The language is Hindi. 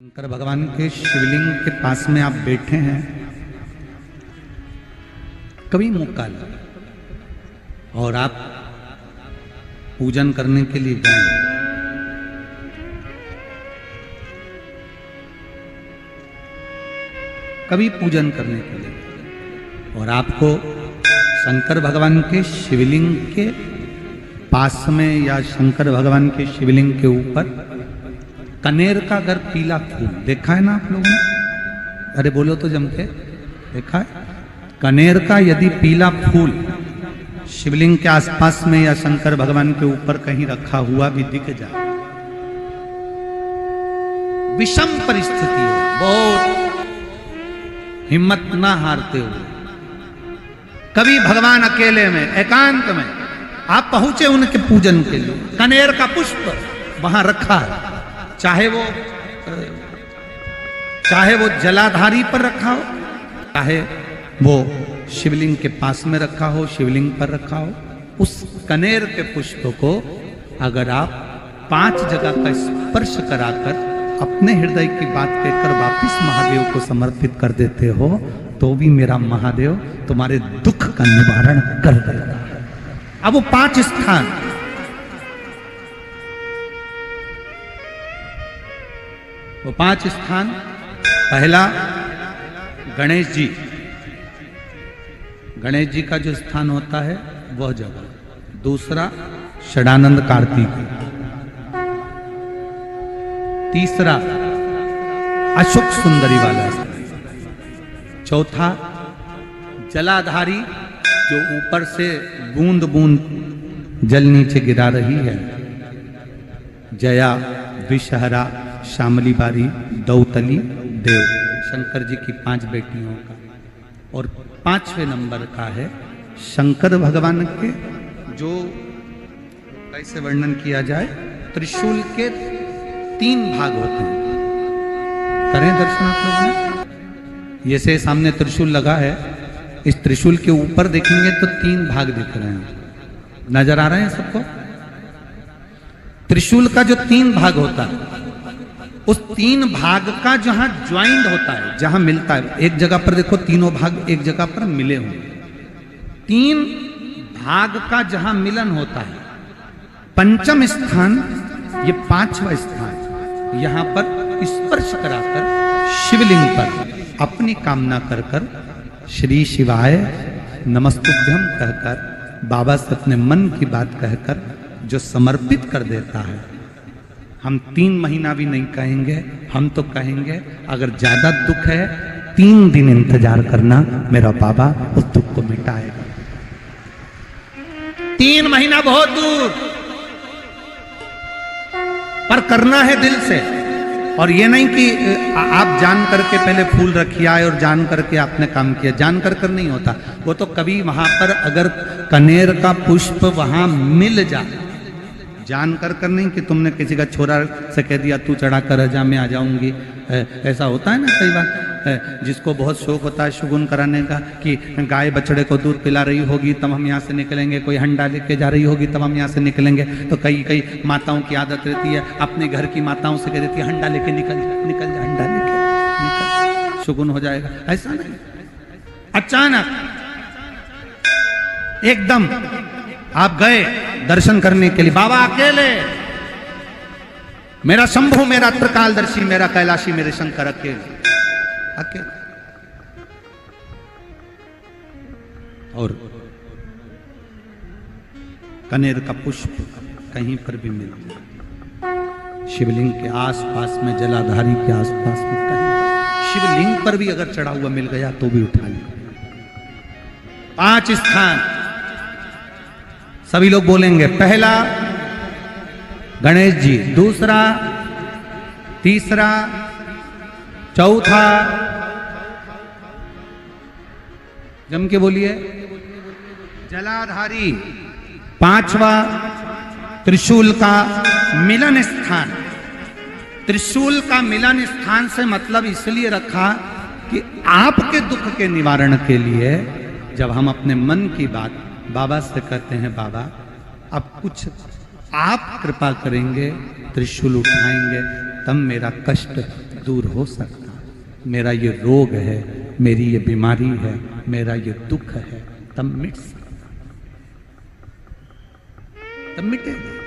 शंकर भगवान के शिवलिंग के पास में आप बैठे हैं, कभी मौका लगा और आप पूजन करने के लिए जाएं, कभी पूजन करने के लिए और आपको शंकर भगवान के शिवलिंग के पास में या शंकर भगवान के शिवलिंग के ऊपर कनेर का अगर पीला फूल देखा है ना आप लोगों ने? अरे बोलो तो जम के, देखा है? कनेर का यदि पीला फूल शिवलिंग के आसपास में या शंकर भगवान के ऊपर कहीं रखा हुआ भी दिख जाए, विषम परिस्थिति हो, बहुत हिम्मत ना हारते हुए कभी भगवान अकेले में एकांत में आप पहुंचे उनके पूजन के लिए, कनेर का पुष्प वहां रखा है, चाहे वो जलाधारी पर रखा हो, चाहे वो शिवलिंग के पास में रखा हो, शिवलिंग पर रखा हो, उस कनेर के पुष्प को अगर आप 5 जगह का स्पर्श कराकर अपने हृदय की बात कहकर वापिस महादेव को समर्पित कर देते हो, तो भी मेरा महादेव तुम्हारे दुख का निवारण कर देगा। अब वो 5 स्थान, वो 5 स्थान, पहला गणेश जी, गणेश जी का जो स्थान होता है वह जगह, दूसरा षडानंद कार्तिक, तीसरा अशोक सुंदरी वाला स्थान, चौथा जलाधारी जो ऊपर से बूंद बूंद जल नीचे गिरा रही है, जया, विषहरा, शामली बारी, दौतली, देव, शंकर जी की 5 बेटियों का, और 5वें नंबर का है शंकर भगवान के, जो कैसे वर्णन किया जाए, त्रिशूल के 3 भाग होते हैं। करें दर्शन आप लोगों ने? ये से सामने त्रिशूल लगा है, इस त्रिशूल के ऊपर देखेंगे तो 3 भाग दिख रहे हैं, नजर आ रहे हैं सबको? त्रिशूल का जो 3 भाग होता है, उस 3 भाग का जहां ज्वाइंट होता है, जहां मिलता है, एक जगह पर देखो तीनों भाग एक जगह पर मिले हुए, 3 भाग का जहां मिलन होता है, 5वां स्थान, ये 5वां स्थान, यहां पर स्पर्श कराकर शिवलिंग पर अपनी कामना कर कर श्री शिवाय नमस्तुभ्यम कहकर बाबा से अपने मन की बात कहकर जो समर्पित कर देता है, हम 3 महीना भी नहीं कहेंगे, हम तो कहेंगे अगर ज्यादा दुख है 3 दिन इंतजार करना, मेरा बाबा उस दुख को मिटाएगा। 3 महीना बहुत दूर, पर करना है दिल से। और ये नहीं कि आप जान करके पहले फूल रखिए आए और जान करके आपने काम किया, जान कर नहीं होता वो तो। कभी वहां पर अगर कनेर का पुष्प वहां मिल जाए, जान कर नहीं कि तुमने किसी का छोरा से कह दिया तू चढ़ा कर जा, मैं आ जाऊंगी, ऐसा होता है ना कई बार, जिसको बहुत शौक होता है शुगुन कराने का, कि गाय बछड़े को दूध पिला रही होगी तब हम यहाँ से निकलेंगे, कोई हंडा लेके जा रही होगी तब हम यहाँ से निकलेंगे। तो कई माताओं की आदत रहती है, अपने घर की माताओं से कह देती है हंडा लेके निकल जा, हंडा लेके निकल, शुगुन हो जाएगा। ऐसा नहीं, अचानक एकदम आप गए दर्शन करने के लिए, बाबा अकेले, मेरा शंभु, मेरा त्रिकालदर्शी, मेरा कैलाशी, मेरे शंकर अकेले, और कनेर का पुष्प कहीं पर भी मिल जाए, शिवलिंग के आसपास में, जलाधारी के आसपास में, कहीं शिवलिंग पर भी अगर चढ़ा हुआ मिल गया तो भी उठा लिया। 5 स्थान सभी लोग बोलेंगे, पहला गणेश जी, दूसरा, तीसरा, चौथा, जम के बोलिए, जलाधारी, 5वां त्रिशूल का मिलन स्थान। त्रिशूल का मिलन स्थान से मतलब इसलिए रखा कि आपके दुख के निवारण के लिए जब हम अपने मन की बात बाबा से कहते हैं, बाबा अब कुछ आप कृपा करेंगे, त्रिशूल उठाएंगे, तब मेरा कष्ट दूर हो सकता। मेरा ये रोग है, मेरी ये बीमारी है, मेरा ये दुख है, तब मिट सकता, तब मिटेगा।